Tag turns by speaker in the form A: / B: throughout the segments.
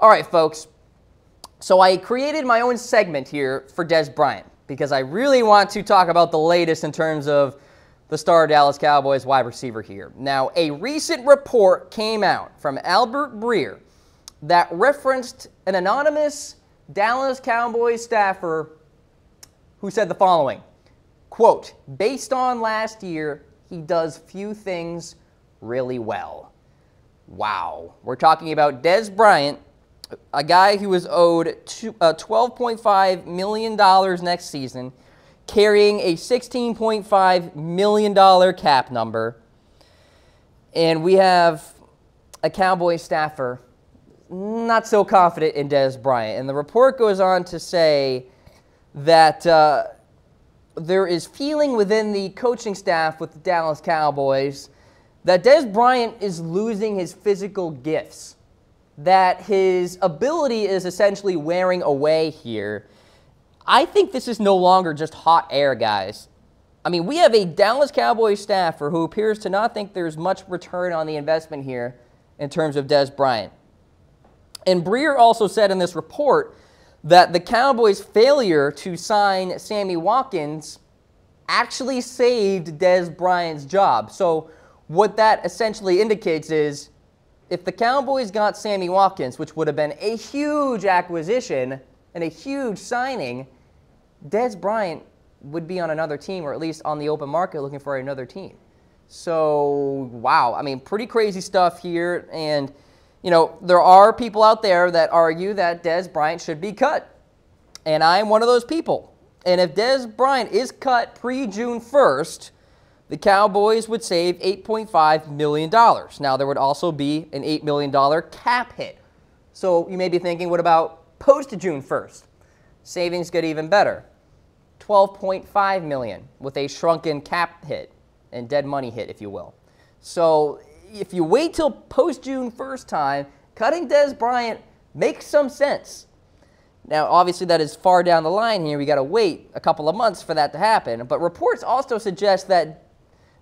A: All right, folks. So I created my own segment here for Dez Bryant because I really want to talk about the latest in terms of the star Dallas Cowboys wide receiver here. Now, a recent report came out from Albert Breer that referenced an anonymous Dallas Cowboys staffer who said the following, quote, based on last year, he does few things really well. Wow. We're talking about Dez Bryant, a guy who was owed $12.5 million next season, carrying a $16.5 million cap number. And we have a Cowboys staffer not so confident in Dez Bryant. And the report goes on to say that there is feeling within the coaching staff with the Dallas Cowboys that Dez Bryant is losing his physical gifts, that his ability is essentially wearing away here. I think this is no longer just hot air, guys. I mean, we have a Dallas Cowboys staffer who appears to not think there's much return on the investment here in terms of Dez Bryant. And Breer also said in this report that the Cowboys' failure to sign Sammy Watkins actually saved Dez Bryant's job. So what that essentially indicates is if the Cowboys got Sammy Watkins, which would have been a huge acquisition and a huge signing, Dez Bryant would be on another team, or at least on the open market looking for another team. So, wow. I mean, pretty crazy stuff here. And, you know, there are people out there that argue that Dez Bryant should be cut. And I'm one of those people. And if Dez Bryant is cut pre-June 1st, the Cowboys would save $8.5 million. Now, there would also be an $8 million cap hit. So you may be thinking, what about post-June 1st? Savings get even better. $12.5 million with a shrunken cap hit and dead money hit, if you will. So if you wait till post-June 1st time, cutting Dez Bryant makes some sense. Now, obviously, that is far down the line here. We got to wait a couple of months for that to happen. But reports also suggest that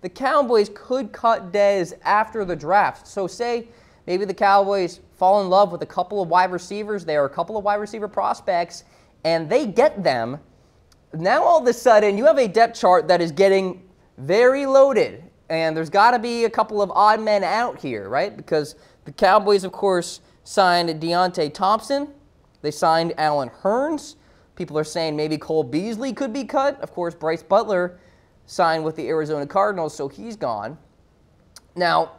A: the Cowboys could cut Dez after the draft. So say maybe the Cowboys fall in love with a couple of wide receivers. There are a couple of wide receiver prospects, and they get them. Now, all of a sudden, you have a depth chart that is getting very loaded. And there's got to be a couple of odd men out here, right? Because the Cowboys, of course, signed Deontay Thompson. They signed Allen Hurns. People are saying maybe Cole Beasley could be cut. Of course, Bryce Butler signed with the Arizona Cardinals, so he's gone. Now,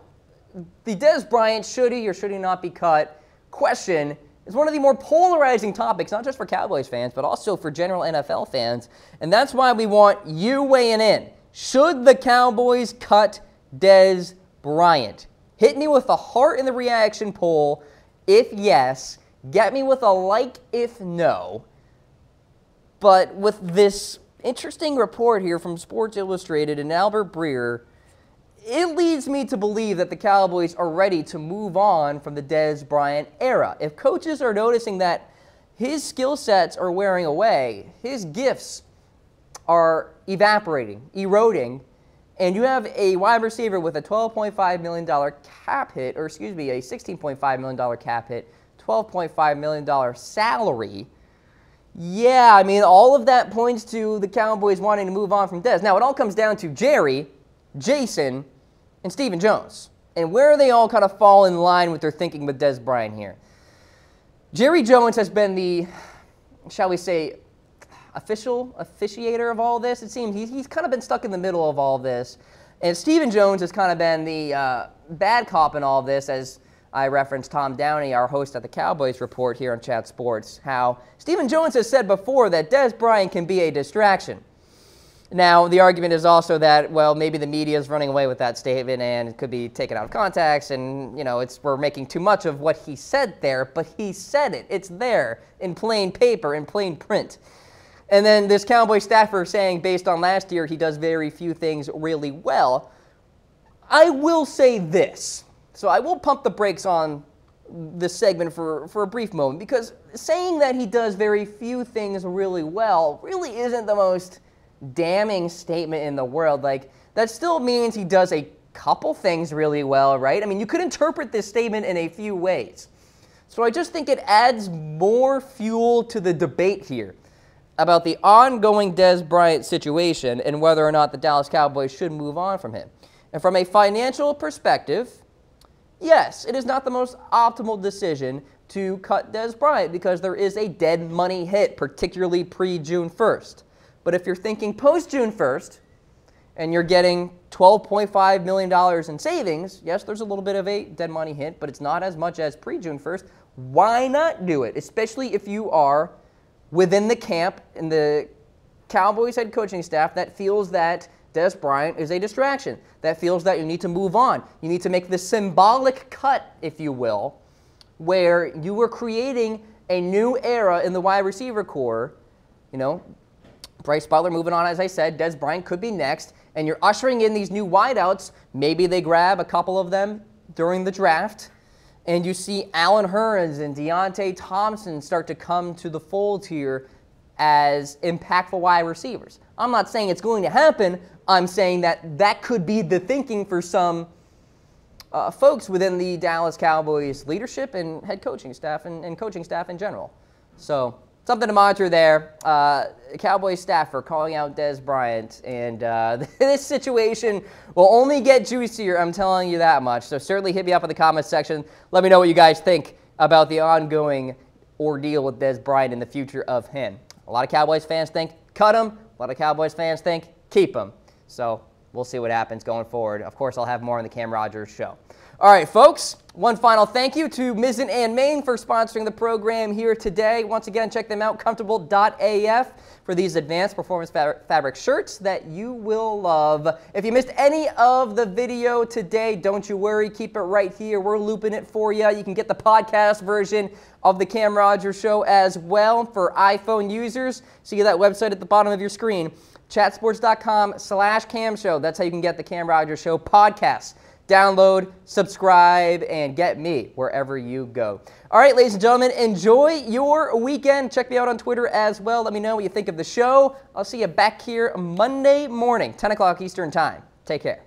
A: the Dez Bryant should he or should he not be cut question is one of the more polarizing topics, not just for Cowboys fans, but also for general NFL fans. And that's why we want you weighing in. Should the Cowboys cut Dez Bryant? Hit me with a heart in the reaction poll if yes. Get me with a like if no. But with this interesting report here from Sports Illustrated and Albert Breer, it leads me to believe that the Cowboys are ready to move on from the Dez Bryant era. If coaches are noticing that his skill sets are wearing away, his gifts are evaporating, eroding, and you have a wide receiver with a $12.5 million cap hit, or excuse me, a $16.5 million cap hit, $12.5 million salary, yeah, I mean, all of that points to the Cowboys wanting to move on from Dez. Now, it all comes down to Jerry, Jason, and Stephen Jones, and where they all kind of fall in line with their thinking with Dez Bryant here. Jerry Jones has been the, shall we say, officiator of all this. It seems he's kind of been stuck in the middle of all this. And Stephen Jones has kind of been the bad cop in all this, as I referenced Tom Downey, our host at the Cowboys Report here on Chat Sports, how Stephen Jones has said before that Dez Bryant can be a distraction. Now, the argument is also that, well, maybe the media is running away with that statement and it could be taken out of context and, you know, we're making too much of what he said there, but he said it. It's there in plain paper, in plain print. And then this Cowboy staffer saying, based on last year, he does very few things really well. I will say this. So I will pump the brakes on this segment for a brief moment, because saying that he does very few things really well really isn't the most damning statement in the world. Like, that still means he does a couple things really well, right? I mean, you could interpret this statement in a few ways. So I just think it adds more fuel to the debate here about the ongoing Dez Bryant situation and whether or not the Dallas Cowboys should move on from him. And from a financial perspective, yes, it is not the most optimal decision to cut Dez Bryant because there is a dead money hit, particularly pre-June 1st. But if you're thinking post-June 1st and you're getting $12.5 million in savings, yes, there's a little bit of a dead money hit, but it's not as much as pre-June 1st. Why not do it, especially if you are within the camp and the Cowboys head coaching staff that feels that Dez Bryant is a distraction, that feels that you need to move on. You need to make the symbolic cut, if you will, where you are creating a new era in the wide receiver core. You know, Bryce Butler moving on, as I said. Dez Bryant could be next. And you're ushering in these new wideouts. Maybe they grab a couple of them during the draft. And you see Allen Hurns and Deontay Thompson start to come to the fold here as impactful wide receivers. I'm not saying it's going to happen. I'm saying that that could be the thinking for some folks within the Dallas Cowboys leadership and head coaching staff and coaching staff in general. So something to monitor there. Cowboys staffer calling out Dez Bryant. And this situation will only get juicier, I'm telling you that much. So certainly hit me up in the comments section. Let me know what you guys think about the ongoing ordeal with Dez Bryant and the future of him. A lot of Cowboys fans think cut him. A lot of Cowboys fans think keep him. So we'll see what happens going forward. Of course, I'll have more on the Cam Rogers Show. All right, folks, one final thank you to Mizzen and Main for sponsoring the program here today. Once again, check them out, comfortable.af, for these advanced performance fabric shirts that you will love. If you missed any of the video today, don't you worry. Keep it right here. We're looping it for you. You can get the podcast version of the Cam Rogers Show as well for iPhone users. See that website at the bottom of your screen, chatsports.com/camshow. That's how you can get the Cam Rogers Show podcast. Download, subscribe, and get me wherever you go. All right, ladies and gentlemen, enjoy your weekend. Check me out on Twitter as well. Let me know what you think of the show. I'll see you back here Monday morning, 10 o'clock Eastern Time. Take care.